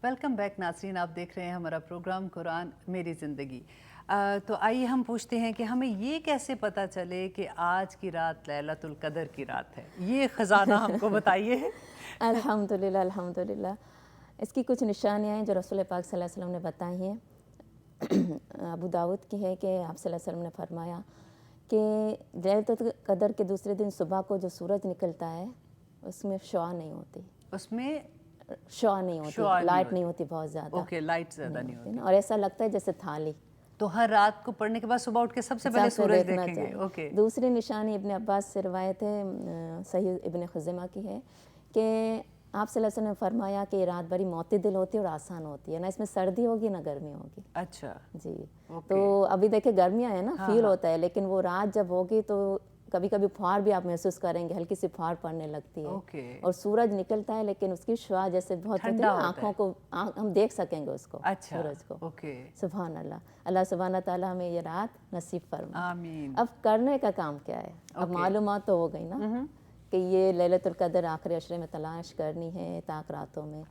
Welcome back नाज़रीन, आप देख रहे हैं हमारा प्रोग्राम कुरान मेरी ज़िंदगी। तो आइए हम पूछते हैं कि हमें ये कैसे पता चले कि आज की रात लैलतुल कदर की रात है। ये ख़जाना हमको बताइए। अल्हम्दुलिल्लाह अल्हम्दुलिल्लाह। इसकी कुछ निशानियाँ हैं जो रसूल पाक सल्लल्लाहु अलैहि वसल्लम ने बताई हैं। अबू दाऊद की है कि आप सल्लल्लाहु अलैहि वसल्लम ने फरमाया कि लैलतुल कदर के दूसरे दिन सुबह को जो सूरज निकलता है उसमें शुआ नहीं होती, उसमें शुआ नहीं होती, शुआ नहीं लाइट होती। नहीं होती बहुत ज़्यादा, ओके, लाइट ज़्यादा नहीं होती होती। ना, और ऐसा लगता है जैसे थाली। तो हर रात को पढ़ने के बाद सुबह उठ के सबसे पहले सबसे सूरज देखना देखेंगे। चाहिए। ओके। दूसरी निशानी इब्ने अब्बास से रिवायत है, सही इब्ने खुज़ैमा की है कि आप सल्लल्लाहु अलैहि वसल्लम ने फरमाया कि रात बड़ी मोतदिल होती है और आसान होती है, ना इसमें सर्दी होगी ना गर्मी होगी। अच्छा। जी। ओके। तो अभी देखिए गर्मियाँ हैं ना, हाँ, फील हाँ। होता है, लेकिन वो रात जब होगी तो कभी कभी फुहार भी आप महसूस करेंगे, हल्की सी फुहार पड़ने लगती है। ओके। और सूरज निकलता है लेकिन उसकी शुआ जैसे बहुत होती ठंडा है ना, होता आँखों है। को हम देख सकेंगे उसको, अच्छा। सूरज को। ओके। सुभान अल्लाह। अल्लाह सुभान ताला हमें ये रात नसीब फरमाए। आमीन। अब करने का काम क्या है? अब ओके। मालूमात तो हो गई ना कि ये लैलतुल कदर आखिरी अशरे में तलाश करनी है, ताक रातों में।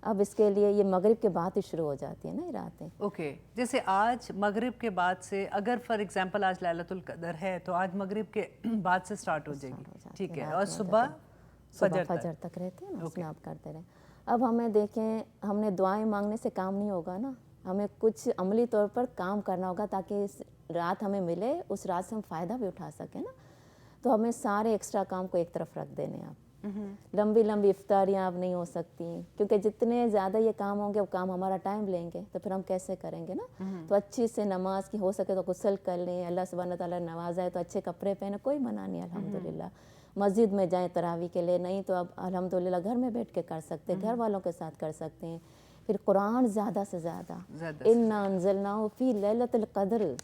अब इसके लिए ये मगरिब के बाद ही शुरू हो जाती है ना ये रातें। ओके। जैसे आज मगरिब के बाद से, अगर फॉर एग्जांपल आज लैलतुल कदर है तो आज मगरिब के बाद से स्टार्ट हो स्टार्ट हो जाएगी। जाती ठीक है। रात और में सुबह सुबह फजर फजर तक। तक रहते हैं ना, ओके। उसमें आप करते रहें। अब हमें देखें, हमने दुआएं मांगने से काम नहीं होगा ना, हमें कुछ अमली तौर पर काम करना होगा ताकि इस रात हमें मिले, उस रात से हम फ़ायदा भी उठा सकें ना। तो हमें सारे एक्स्ट्रा काम को एक तरफ रख देने आप। लंबी लंबी इफ्तारियाँ अब नहीं हो सकती, क्योंकि जितने ज़्यादा ये काम होंगे वो काम हमारा टाइम लेंगे, तो फिर हम कैसे करेंगे ना। तो अच्छी से नमाज की हो सके तो गुस्ल कर लें, अल्लाह सुब्हान ताला नवाजा है तो अच्छे कपड़े पहने, कोई मना नहीं अल्हम्दुलिल्लाह। मस्जिद में जाएं तरावी के लिए, नहीं तो अब अल्हम्दुलिल्लाह घर में बैठ के कर सकते हैं, घर वालों के साथ कर सकते हैं। फिर कुरान ज़्यादा से ज़्यादा, इन्ना अंज़लनाहु फ़ी लैलतुल क़द्र।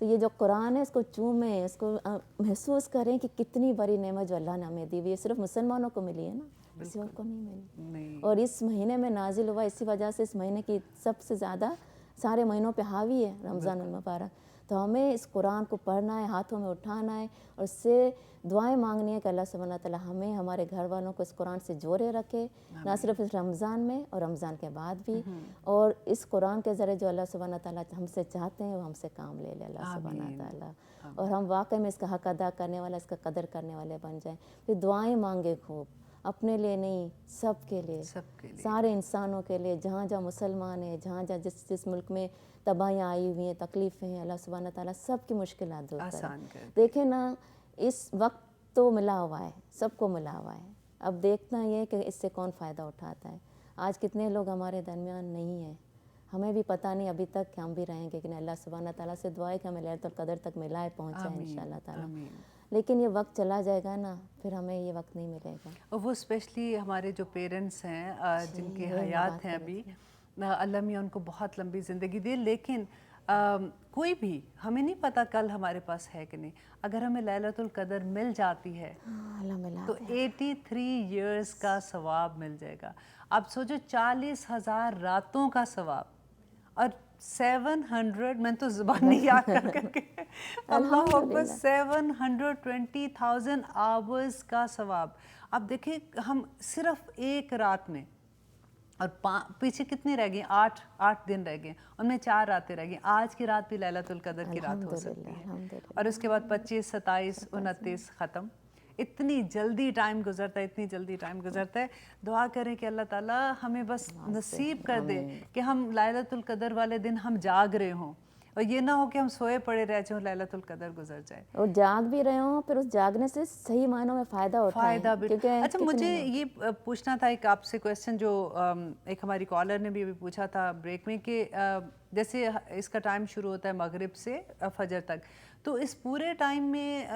तो ये जो कुरान है इसको चूमें, इसको महसूस करें कि कितनी बड़ी नेमत जो अल्लाह ने हमें दी हुई है, सिर्फ मुसलमानों को मिली है ना, किसी और को नहीं मिली। नहीं। और इस महीने में नाजिल हुआ, इसी वजह से इस महीने की सबसे ज़्यादा सारे महीनों पे हावी है रमज़ान मुबारक। तो हमें इस कुरान को पढ़ना है, हाथों में उठाना है और इससे दुआएं मांगनी है कि अल्लाह सुब्हानहू तआला हमें, हमारे घर वालों को इस कुरान से जोड़े रखे, ना सिर्फ इस रमज़ान में और रमज़ान के बाद भी। और इस कुरान के ज़रिए जो अल्लाह सुब्हानहू तआला हमसे चाहते हैं वो हमसे काम ले ले अल्लाह सुब्हानहू तआला, और हम वाकई में इसका हक अदा करने वाला, इसका कदर करने वाले बन जाएं। फिर दुआएं मांगे खूब, अपने लिए नहीं, सब के लिए, सारे इंसानों के लिए, जहाँ जहाँ मुसलमान हैं, जहाँ जहाँ जिस जिस मुल्क में तबाहियाँ आई हुई हैं, तकलीफ़ें हैं, अल्लाह सुब्हानहू तआला सब की मुश्किलात दूर करे। देखें ना, इस वक्त तो मिला हुआ है, सबको मिला हुआ है। अब देखना ये कि इससे कौन फ़ायदा उठाता है। आज कितने लोग हमारे दरमियान नहीं हैं, हमें भी पता नहीं अभी तक कि हम भी रहेंगे कि नहीं। अल्लाह सुब्हानहू तआला से दुआ है कि हमें लैलतुल कदर तक मिलाए, पहुँचाए इंशाअल्लाह ताला। लेकिन ये वक्त चला जाएगा ना, फिर हमें ये वक्त नहीं मिलेगा। और वो स्पेशली हमारे जो पेरेंट्स हैं जिनकी हयात हैं अभी, अल्लाह मियाँ उनको बहुत लंबी ज़िंदगी दे। लेकिन कोई भी, हमें नहीं पता कल हमारे पास है कि नहीं। अगर हमें लैलतुल कदर मिल जाती है तो 83 इयर्स का सवाब मिल जाएगा। आप सोचो 40,000 रातों का सवाब और 700, मैं तो ज़ुबान नहीं याद कर करके अल्लाह अकबर, 720,000 आवर्स का सवाब। अब देखिए हम सिर्फ एक रात में, और पीछे कितनी रह गई, 8 दिन रह गए, उनमें 4 रातें रह गई। आज की रात भी लैलतुल कदर की रात हो सकती है, और उसके बाद 25, 27, 29 ख़त्म। इतनी जल्दी टाइम गुजरता है, इतनी जल्दी टाइम गुजरता है। दुआ करें कि अल्लाह ताला हमें बस नसीब कर दे कि हम लैलतुल कदर वाले दिन हम जाग रहे हों, और ये ना हो कि हम सोए पड़े रह जाएं, लैलतुल कदर गुजर जाए। और जाग भी रहे हों, फिर उस जागने से सही मायनों में फ़ायदा उठाएं। फ़ायदा भी। अच्छा, मुझे ये पूछना था एक आपसे क्वेश्चन, जो एक हमारी कॉलर ने भी अभी पूछा था ब्रेक में, कि जैसे इसका टाइम शुरू होता है मगरिब से फजर तक, तो इस पूरे टाइम में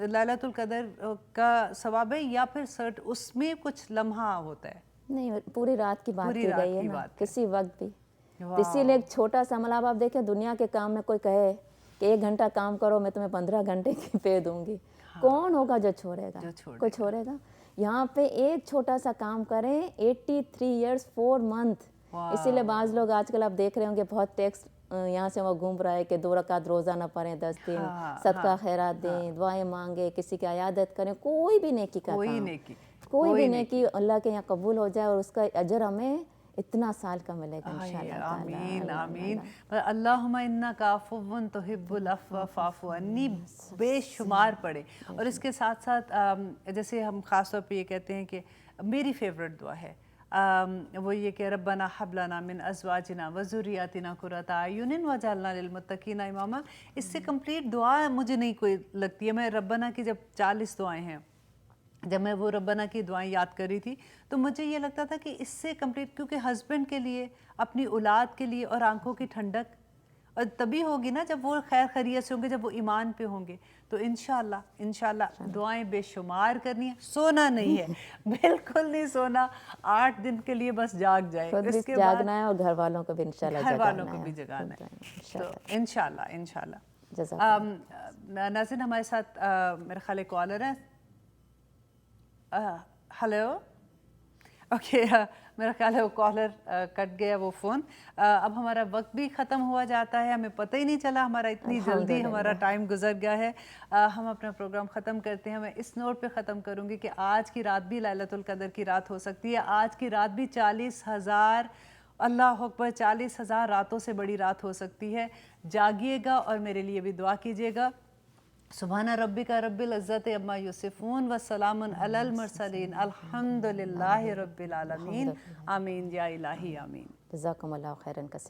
लैलतुल कदर का सवाब है या फिर सर्ट उसमें कुछ लम्हा होता है? नहीं, पूरी रात की बात की गई है ना, किसी वक्त भी। इसीलिए एक छोटा सा, मतलब आप देखें दुनिया के काम में कोई कहे कि 1 घंटा काम करो मैं तुम्हें 15 घंटे की पे दूंगी, कौन होगा जो छोड़ेगा? कोई छोड़ेगा? यहाँ पे एक छोटा सा काम करें, 83 इयर्स 4 मंथ। इसीलिए बाज़ लोग आजकल आप देख रहे होंगे बहुत टेक्स्ट यहाँ से वो घूम रहा है कि 2 रकात रोज़ाना पढ़ें, 10 दिन, सदका खैरात दें, दुआएं मांगे, किसी की इयादत करें, कोई भी नेकी का काम, कोई भी नेकी अल्लाह के यहाँ कबूल हो जाए और उसका अजर हमें اتنا سال کا ملے گا انشاءاللہ تعالی. آمین آمین. اللہم انک عفو تحب العفو فاعف عنی بے شمار پڑھے. اور اس کے ساتھ ساتھ جیسے ہم خاص طور پہ یہ کہتے ہیں کہ میری فیوریٹ دعا ہے وہ یہ کہ ربنا حب لنا من ازواجنا وذریاتنا قرۃ اعین واجعلنا للمتقین اماما. اس سے کمپلیٹ دعا مجھے نہیں کوئی لگتی ہے. میں ربنا کی جب 40 دعائیں ہیں، جب میں وہ ربنا کی دعائیں یاد کر رہی تھی تو مجھے یہ لگتا تھا کہ اس سے کمپلیٹ، کیونکہ ہسبینڈ کے لیے، اپنی اولاد کے لیے، اور آنکھوں کی ٹھنڈک، اور تبھی ہوگی نا جب وہ خیر خیریت سے ہوں گے، جب وہ ایمان پہ ہوں گے. تو انشاءاللہ دعائیں بے شمار کرنی ہے. سونا نہیں ہے، بالکل نہیں سونا. 8 دن کے لیے بس جاگ جائے. خود بھی جاگنا ہے اور گھر والوں کو بھی انشاءاللہ گھر والوں جگانا کو ہے. بھی جگانا ہے. تو انشاءاللہ. جزاک ناظرین ہمارے ساتھ میرے خیال ایک کالر ہے. ہلو. اوکے، میرا خیال ہے وہ کالر کٹ گیا وہ فون. اب ہمارا وقت بھی ختم ہوا جاتا ہے، ہمیں پتہ ہی نہیں چلا ہمارا اتنی جلدی ہمارا ٹائم گزر گیا ہے. ہم اپنا پروگرام ختم کرتے ہیں. میں اس نوٹ پہ ختم کروں گی کہ آج کی رات بھی لیلۃ القدر کی رات ہو سکتی ہے. آج کی رات بھی 40,000، اللہ اکبر، 40,000 راتوں سے بڑی رات ہو سکتی ہے. جاگیے گا اور میرے لیے بھی دعا کیجیے گا. سبحان ربک رب العزت عما یصفون وسلام علی المرسلین الحمد للہ رب العالمین. آمین یا الہی آمین. جزاکم اللہ خیرا کثیرا.